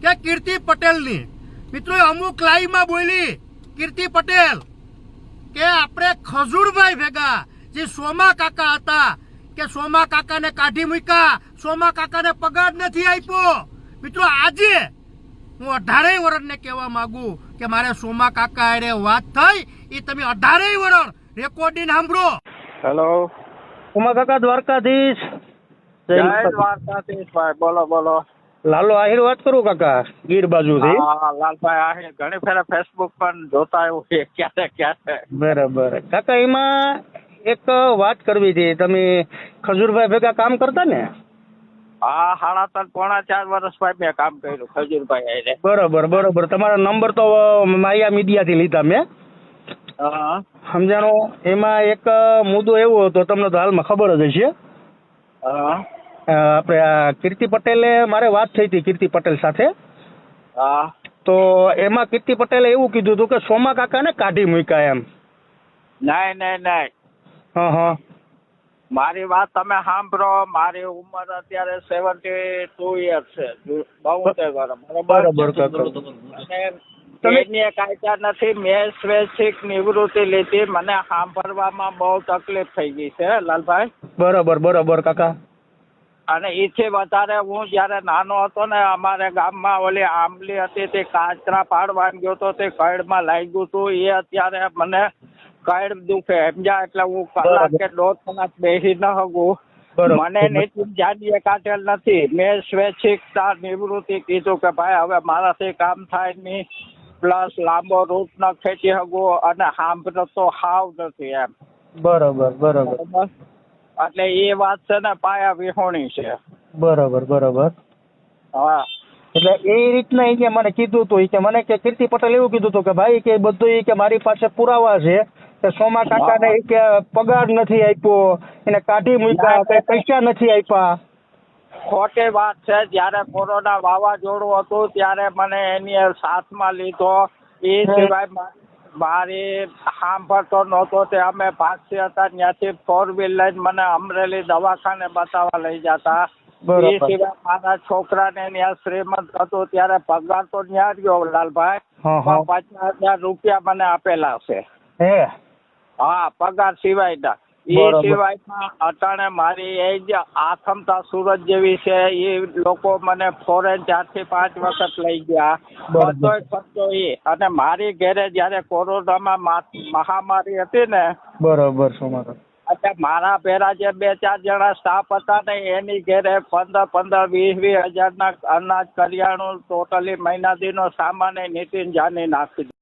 કે કીર્તિ પટેલની. મિત્રો અમુક લાઈવમાં બોલી કીર્તિ પટેલ કે આપણે ખજૂરભાઈ ભેગા જે સોમા કાકા હતા કે સોમા કાકાને કાઢી મૂક્યા, સોમા કાકાને પગાર નથી આપ્યો. મિત્રો આજે હું 18 વર્ષને કહેવા માંગુ કે મારે સોમા કાકા અરે વાત થઈ એ તમે 18 વર્ષ રેકોર્ડિંગ સાંભળો. હેલો, સોમા કાકા દ્વારકાધીશ. જય દ્વારકાધીશ ભાઈ. બોલો બોલો. લાલો આહિર વાત કરું કાકા, ગીર બાજુથી. હા લાલભાઈ આહિર ઘણી ફેરે ફેસબુક પર જોતા આવ્યું છે ક્યારે. બરાબર કાકા, એમાં એક વાત કરવી હતી. તમે ખજૂરભાઈ ભેગા કામ કરતા ને? હા, 3.5 પોણા 4 વર્ષ ભાઈ મેં કામ કર્યું ખજૂરભાઈ હારે. બરોબર. તમારો નંબર તો માયા મીડિયાથી લીધા મેં. હા સમજાણો. એમાં એક મુદ્દો એવો હતો, તમને તો હાલમાં ખબર જ હશે. હા આપણે આ કીર્તિ પટેલે મારે વાત થઈ હતી કીર્તિ પટેલ સાથે. હા તો એમાં કીર્તિ પટેલે એવું કીધું હતું કે સોમા કાકાને કાઢી મૂક્યા એમ. નહીં. હા મારી વાત તમે સાંભળો. મારી ઉંમર અત્યારે 72 યર્સ છે, 72 વર્ષ. બરાબર કાકા. અને એની કાયદા નથી. મેં સ્વૈચ્છિક નિવૃત્તિ લીધી. મને સાંભળવામાં બહુ તકલીફ થઈ ગઈ છે લાલભાઈ. બરાબર કાકા. અને એથી વધારે હું જયારે નાનો હતો ને, અમારે ગામમાં ઓલી આંબલી હતી તે કાચરા પાડવા ગયો તો તે કઈડમાં લાગ્યું હતું. એ અત્યારે મને કઈડ દુખે સમજ્યા, એટલે હું કલાક કે 1.5 કલાક બેસી ન શકું. મને નીતિ જાડીએ કાઢેલ નથી. મેં સ્વૈચ્છિકતા નિવૃત્તિ કીધું કે ભાઈ હવે મારાથી કામ થાય નહીં, પ્લસ લાંબો રૂટ ન ખેંચી શકું અને સાંભળતો તો હાવ નથી એમ. બરાબર. એટલે એ વાત છે ને પાયા વિહોણી છે. બરાબર. હા, એટલે એ રીતના એ કે મને કીધું હતું કે મને કે કીર્તિ પટેલ એવું કીધું હતું કે ભાઈ કે બધું કે મારી પાસે પુરાવા છે કે સોમા કાકાને કે પગાર નથી આપ્યો, એને કાઢી મૂક્યા, કઈ પૈસા નથી આપ્યા. ખોટી વાત છે. જયારે કોરોના વાવાઝોડું હતું ત્યારે મને એની સાથમાં લીધો. એ સિવાય મારી સાંભળતો નહોતો તે અમે ભાગતી હતા ત્યાંથી 4 વ્હીલ લઈને મને અમરેલી દવાખાને બતાવવા લઈ જતા. એ સિવાય મારા છોકરાને ત્યાં શ્રીમંત હતું ત્યારે પગાર તો ત્યાં રહ્યો લાલભાઈ. 50,000 રૂપિયા મને આપેલા છે. હા, પગાર સિવાયના. એ સિવાયમાં અટાણે મારી એજ આથમતા સુરત જેવી છે. એ લોકો મને ફોરેન 4 થી 5 વખત લઈ ગયા. બધોય ખર્ચો એ. અને મારી ઘરે જયારે કોરોનામાં મહામારી હતી ને, બરાબર. એટલે મારા ભેરા જે 2-4 જણા સ્ટાફ હતા ને, એની ઘરે 15-20 હજારના અનાજ કરિયાણું ટોટલી મહિના દીનો સામાન નીતિન જાની નાખી.